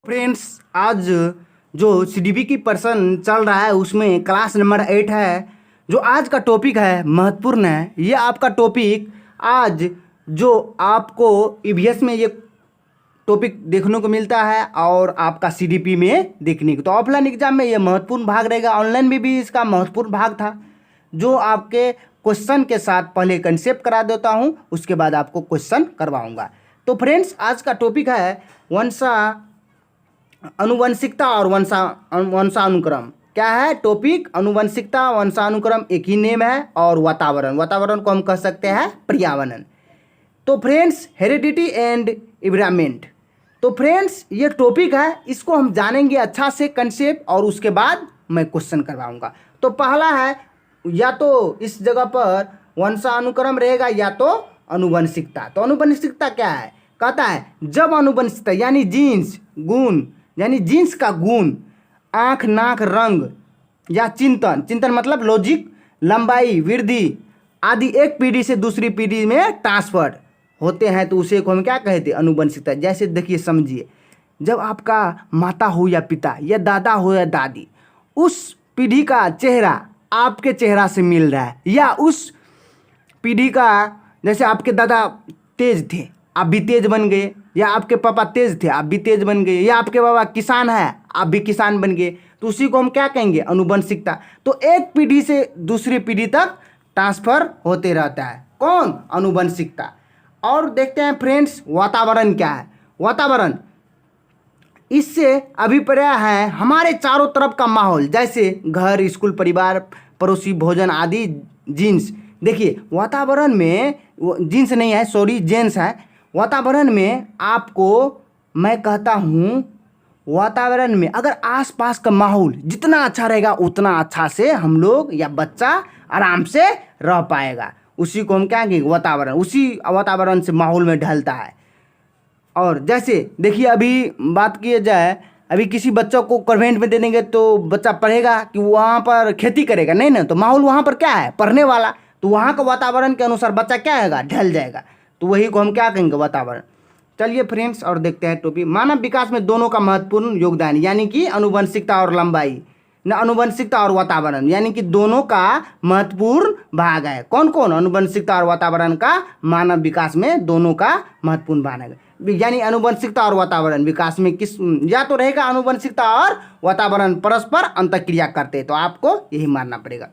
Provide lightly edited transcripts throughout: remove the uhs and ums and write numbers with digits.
Friends, आज जो CDP की पर्सन चल रहा है उसमें क्लास नंबर 8 है। जो आज का टॉपिक है महत्वपूर्ण है। ये आपका टॉपिक आज जो आपको ईवीएस में ये टॉपिक देखने को मिलता है और आपका सीडीपी में देखने को, तो ऑफलाइन एग्जाम में ये महत्वपूर्ण भाग रहेगा। ऑनलाइन में भी इसका महत्वपूर्ण भाग था जो आपके क्वेश्चन के साथ पहले कंसेप्ट करा देता हूँ, उसके बाद आपको क्वेश्चन करवाऊंगा। तो फ्रेंड्स, आज का टॉपिक है वंशा अनुवंशिकता और वंशानुक्रम। क्या है टॉपिक? अनुवंशिकता, वंशानुक्रम एक ही नेम है, और वातावरण, वातावरण को हम कह सकते हैं पर्यावरण। तो फ्रेंड्स, हेरिडिटी एंड एनवायरनमेंट। तो फ्रेंड्स, ये टॉपिक है, इसको हम जानेंगे अच्छा से कंसेप्ट, और उसके बाद मैं क्वेश्चन करवाऊंगा। तो पहला है, या तो इस जगह पर वंशानुक्रम रहेगा या तो अनुवंशिकता। तो अनुवंशिकता क्या है? कहता है जब अनुवंशिकता यानी जीन्स गुण, यानी जीन्स का गुण, आँख, नाक, रंग या चिंतन, चिंतन मतलब लॉजिक, लंबाई, वृद्धि आदि एक पीढ़ी से दूसरी पीढ़ी में ट्रांसफर होते हैं, तो उसे को हम क्या कहते हैं? अनुवंशिकता। जैसे देखिए, समझिए, जब आपका माता हो या पिता या दादा हो या दादी, उस पीढ़ी का चेहरा आपके चेहरा से मिल रहा है, या उस पीढ़ी का, जैसे आपके दादा तेज थे आप भी तेज बन गए, या आपके पापा तेज थे आप भी तेज बन गए, या आपके बाबा किसान है आप भी किसान बन गए, तो उसी को हम क्या कहेंगे? अनुवंशिकता। तो एक पीढ़ी से दूसरी पीढ़ी तक ट्रांसफर होते रहता है। कौन? अनुवंशिकता। और देखते हैं फ्रेंड्स, वातावरण क्या है? वातावरण, इससे अभिप्राय है हमारे चारों तरफ का माहौल, जैसे घर, स्कूल, परिवार, पड़ोसी, भोजन आदि। जीन्स, देखिए वातावरण में, जीन्स नहीं है, सॉरी, जेंस है। वातावरण में आपको मैं कहता हूँ, वातावरण में अगर आसपास का माहौल जितना अच्छा रहेगा उतना अच्छा से हम लोग या बच्चा आराम से रह पाएगा। उसी को हम क्या कहेंगे? वातावरण। उसी वातावरण से माहौल में ढलता है। और जैसे देखिए, अभी बात किया जाए, अभी किसी बच्चों को कॉन्वेंट में दे देंगे तो बच्चा पढ़ेगा कि वहाँ पर खेती करेगा? नहीं ना। तो माहौल वहाँ पर क्या है? पढ़ने वाला। तो वहाँ का वातावरण के अनुसार बच्चा क्या होगा? ढल जाएगा। तो वही को हम क्या कहेंगे? वातावरण। चलिए फ्रेंड्स, और देखते हैं टॉपिक, मानव विकास में दोनों का महत्वपूर्ण योगदान, यानी कि अनुवंशिकता और लंबाई, न अनुवंशिकता और वातावरण, यानी कि दोनों का महत्वपूर्ण भाग है। कौन कौन? अनुवंशिकता और वातावरण का मानव विकास में दोनों का महत्वपूर्ण भाग है। यानी अनुवंशिकता और वातावरण विकास में किस, या तो रहेगा अनुवंशिकता और वातावरण परस्पर अंतःक्रिया करते, तो आपको यही मानना पड़ेगा।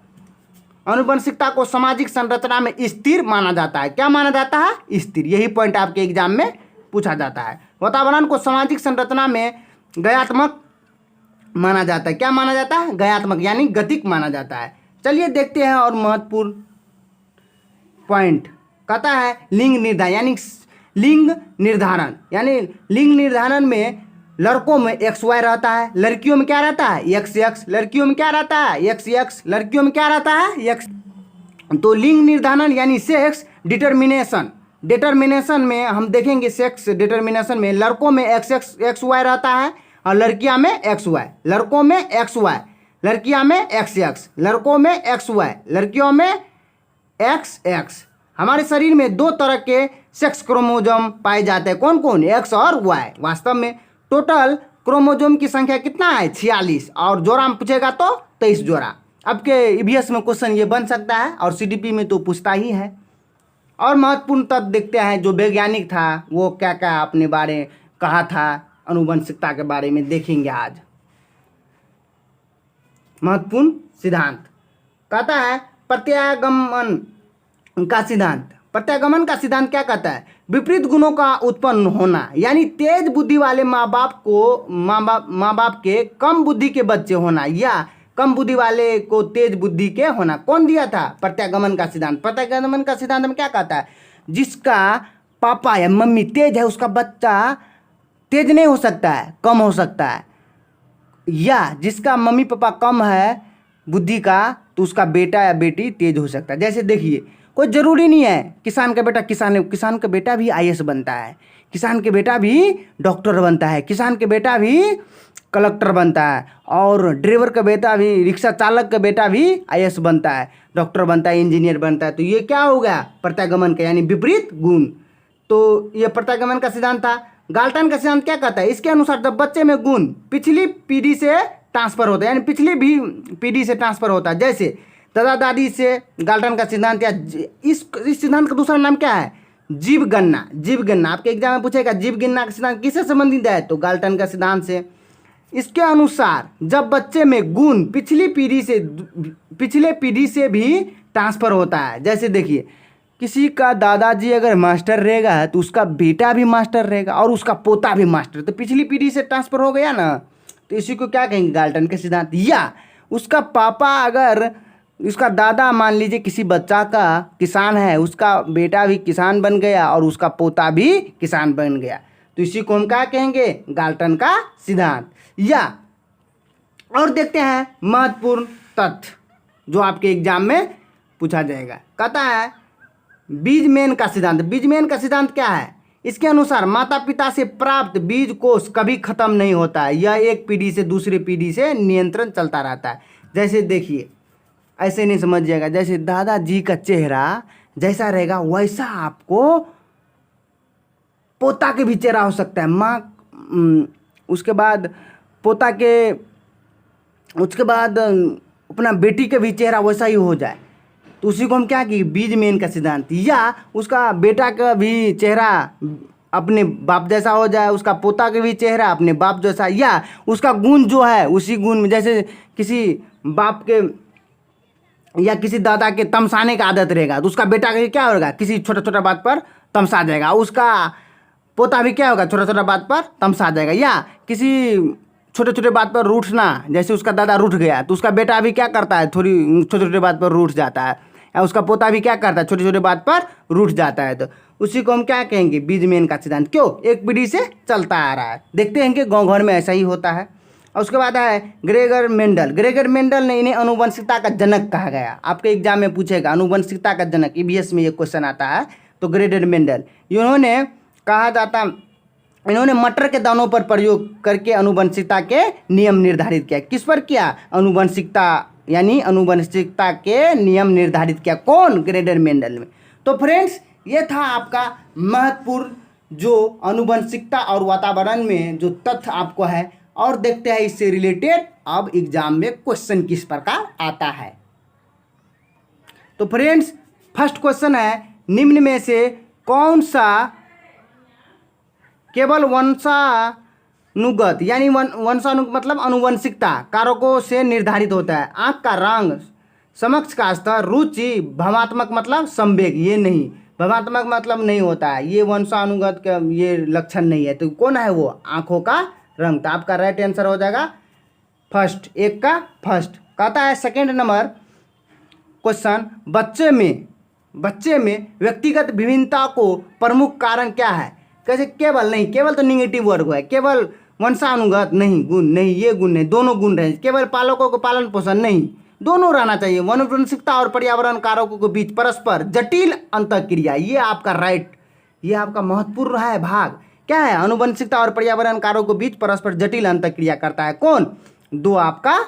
अनुवंशिकता को सामाजिक संरचना में स्थिर माना जाता है। क्या माना जाता है? स्थिर। यही पॉइंट आपके एग्जाम में पूछा जाता है। वातावरण को सामाजिक संरचना में गयात्मक माना जाता है। क्या माना जाता है? गयात्मक, यानी गतिक माना जाता है। चलिए देखते हैं और महत्वपूर्ण पॉइंट कहता है लिंग निर्धारण, यानी लिंग निर्धारण, यानी लिंग निर्धारण में लड़कों में XY रहता है, लड़कियों में क्या रहता है? XX। लड़कियों में क्या रहता है? XX। लड़कियों में क्या रहता है? X। तो लिंग निर्धारण यानी सेक्स डिटर्मिनेशन, डिटर्मिनेशन में हम देखेंगे, सेक्स डिटर्मिनेशन में लड़कों में XY रहता है और लड़कियां में XY। लड़कों में XY, लड़कियां में XX। लड़कों में XY, लड़कियों में XX। हमारे शरीर में दो तरह के सेक्स क्रोमोजोम पाए जाते हैं। कौन कौन? X और Y। वास्तव में टोटल क्रोमोजोम की संख्या कितना है? 46, और जोड़ा में पूछेगा तो 23 जोड़ा। अब के ईवीएस में क्वेश्चन ये बन सकता है, और सीडीपी में तो पूछता ही है। और महत्वपूर्ण तथ्य देखते हैं, जो वैज्ञानिक था वो क्या क्या अपने बारे कहा था अनुवंशिकता के बारे में देखेंगे आज। महत्वपूर्ण सिद्धांत कहता है प्रत्यागमन का सिद्धांत। प्रत्यागमन का सिद्धांत क्या कहता है? विपरीत गुणों का उत्पन्न होना, यानी तेज बुद्धि वाले माँ बाप के कम बुद्धि के बच्चे होना, या कम बुद्धि वाले को तेज बुद्धि के होना। कौन दिया था? प्रत्यागमन का सिद्धांत। प्रत्यागमन का सिद्धांत में क्या कहता है? जिसका पापा या मम्मी तेज है उसका बच्चा तेज नहीं हो सकता है, कम हो सकता है। या जिसका मम्मी पापा कम है बुद्धि का, तो उसका बेटा या बेटी तेज हो सकता है। जैसे देखिए, कोई ज़रूरी नहीं है किसान का बेटा किसान का बेटा भी IAS बनता है, किसान के बेटा भी डॉक्टर बनता है, किसान के बेटा भी कलेक्टर बनता है, और ड्राइवर का बेटा भी, रिक्शा चालक का बेटा भी IAS बनता है, डॉक्टर बनता है, इंजीनियर बनता है। तो ये क्या हो गया? प्रत्यागमन का, यानी विपरीत गुण। तो ये प्रत्यागमन का सिद्धांत था। गाल्टन का सिद्धांत क्या कहता है? इसके अनुसार जब बच्चे में गुण पिछली पीढ़ी से ट्रांसफर होता है, यानी पिछली भी पीढ़ी से ट्रांसफर होता है, जैसे दादा दादी से गाल्टन का सिद्धांत, या इस सिद्धांत का दूसरा नाम क्या है? जीव गणना। जीव गणना आपके एग्जाम में पूछेगा, जीव गणना का सिद्धांत किससे संबंधित है? तो गाल्टन का सिद्धांत से। इसके अनुसार जब बच्चे में गुण पिछले पीढ़ी से भी ट्रांसफर होता है, जैसे देखिए किसी का दादाजी अगर मास्टर रहेगा तो उसका बेटा भी मास्टर रहेगा और उसका पोता भी मास्टर, तो पिछली पीढ़ी से ट्रांसफर हो गया ना, तो इसी को क्या कहेंगे? गाल्टन के सिद्धांत। या उसका पापा अगर, उसका दादा मान लीजिए किसी बच्चा का किसान है, उसका बेटा भी किसान बन गया और उसका पोता भी किसान बन गया, तो इसी को हम क्या कहेंगे? गाल्टन का सिद्धांत। या और देखते हैं महत्वपूर्ण तथ्य जो आपके एग्जाम में पूछा जाएगा। कहता है बीजमैन का सिद्धांत। बीजमैन का सिद्धांत क्या है? इसके अनुसार माता पिता से प्राप्त बीज कोष कभी खत्म नहीं होता है, यह एक पीढ़ी से दूसरी पीढ़ी से नियंत्रण चलता रहता है। जैसे देखिए, ऐसे नहीं समझिएगा, जैसे दादाजी का चेहरा जैसा रहेगा वैसा आपको पोता के भी चेहरा हो सकता है। उसके बाद पोता के, उसके बाद अपना बेटी के भी चेहरा वैसा ही हो जाए, तो उसी को हम क्या कि बीजमैन का सिद्धांत। या उसका बेटा का भी चेहरा अपने बाप जैसा हो जाए, उसका पोता का भी चेहरा अपने बाप जैसा, या उसका गुण जो है उसी गुण में, जैसे किसी बाप के या किसी दादा के तमसाने का आदत रहेगा तो उसका बेटा का क्या होगा? किसी छोटा छोटा बात पर तमसा जाएगा, उसका पोता भी क्या होगा? छोटा छोटा बात पर तमसा जाएगा। या किसी छोटे छोटे बात पर रूठना, जैसे उसका दादा रूठ गया तो उसका बेटा भी क्या करता है? थोड़ी छोटे छोटे बात पर रूठ जाता है, या उसका पोता भी क्या करता है? छोटे छोटे बात पर रूठ जाता है, तो उसी को हम क्या कहेंगे? बीजमैन का सिद्धांत। क्यों? एक पीढ़ी से चलता आ रहा है। देखते हैं कि गाँव घर में ऐसा ही होता है। और उसके बाद है ग्रेगर मेंडल। ग्रेगर मेंडल ने इन्हें आनुवंशिकता का जनक कहा गया। आपके एग्जाम में पूछेगा आनुवंशिकता का जनक, ईवीएस में ये क्वेश्चन आता है। तो ग्रेगर मेंडल, इन्होंने कहा जाता, इन्होंने मटर के दानों पर प्रयोग करके आनुवंशिकता के नियम निर्धारित किया। किस पर किया? आनुवंशिकता, यानी आनुवंशिकता के नियम निर्धारित किया। कौन? ग्रेगर मेंडल में। तो फ्रेंड्स, ये था आपका महत्वपूर्ण जो आनुवंशिकता और वातावरण में जो तथ्य आपको है। और देखते हैं इससे रिलेटेड अब एग्जाम में क्वेश्चन किस प्रकार आता है। तो फ्रेंड्स, फर्स्ट क्वेश्चन है, निम्न में से कौन सा केवल वंशानुगत, यानी वंशानुगत मतलब आनुवंशिकता कारकों से निर्धारित होता है? आँख का रंग, समक्ष का स्तर, रुचि, भावात्मक मतलब संवेग। ये नहीं, भावात्मक मतलब नहीं होता है, ये वंशानुगत का ये लक्षण नहीं है। तो कौन है वो? आँखों का रंग। तो आपका राइट आंसर हो जाएगा फर्स्ट, एक का फर्स्ट। कहता है सेकेंड नंबर क्वेश्चन, बच्चे में व्यक्तिगत विभिन्नता को प्रमुख कारण क्या है? कैसे? केवल नहीं, केवल तो निगेटिव वर्ग है, केवल वंशानुगत नहीं, गुण नहीं, ये गुण नहीं, दोनों गुण रहे। केवल पालकों को पालन पोषण नहीं, दोनों रहना चाहिए। आनुवंशिकता और पर्यावरण कारकों के बीच परस्पर जटिल अंतःक्रिया, ये आपका राइट, ये आपका महत्वपूर्ण है भाग। क्या है? आनुवंशिकता और पर्यावरण कारकों के बीच परस्पर जटिल अंतःक्रिया करता है। कौन? दो, आपका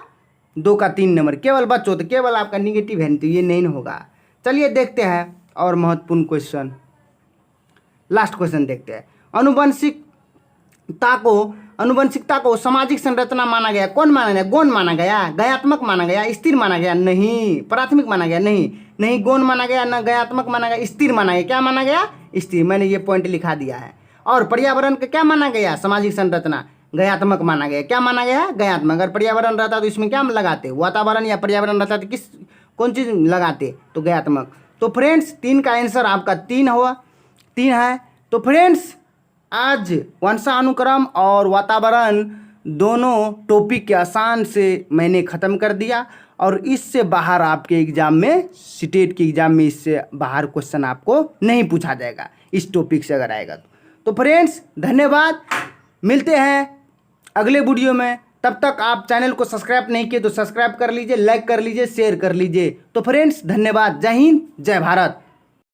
2 का 3 नंबर। केवल बच्चों, तो केवल आपका निगेटिव है, तो ये नहीं होगा। चलिए देखते हैं और महत्वपूर्ण क्वेश्चन, लास्ट क्वेश्चन देखते हैं। आनुवंशिकता को सामाजिक संरचना माना गया। कौन माना गया? गौण माना गया, गयात्मक माना गया, स्थिर माना गया? नहीं। प्राथमिक माना गया? नहीं गौण माना गया, न गयात्मक माना गया, स्थिर माना गया। क्या माना गया? स्थिर। मैंने ये पॉइंट लिखा दिया है। और पर्यावरण का क्या माना गया? सामाजिक संरचना गयात्मक माना गया। क्या माना गया? गयात्मक। अगर पर्यावरण रहता तो इसमें क्या लगाते? वातावरण या पर्यावरण रहता तो कौन चीज़ लगाते? तो गयात्मक। तो फ्रेंड्स, 3 का आंसर आपका 3 हुआ, 3 है। तो फ्रेंड्स, आज वंशानुक्रम और वातावरण दोनों टॉपिक के आसान से मैंने ख़त्म कर दिया, और इससे बाहर आपके एग्ज़ाम में, स्टेट के एग्ज़ाम में इससे बाहर क्वेश्चन आपको नहीं पूछा जाएगा इस टॉपिक से अगर आएगा तो फ्रेंड्स, धन्यवाद। मिलते हैं अगले वीडियो में। तब तक आप चैनल को सब्सक्राइब नहीं किए तो सब्सक्राइब कर लीजिए, लाइक कर लीजिए, शेयर कर लीजिए। तो फ्रेंड्स, धन्यवाद। जय हिंद, जय भारत।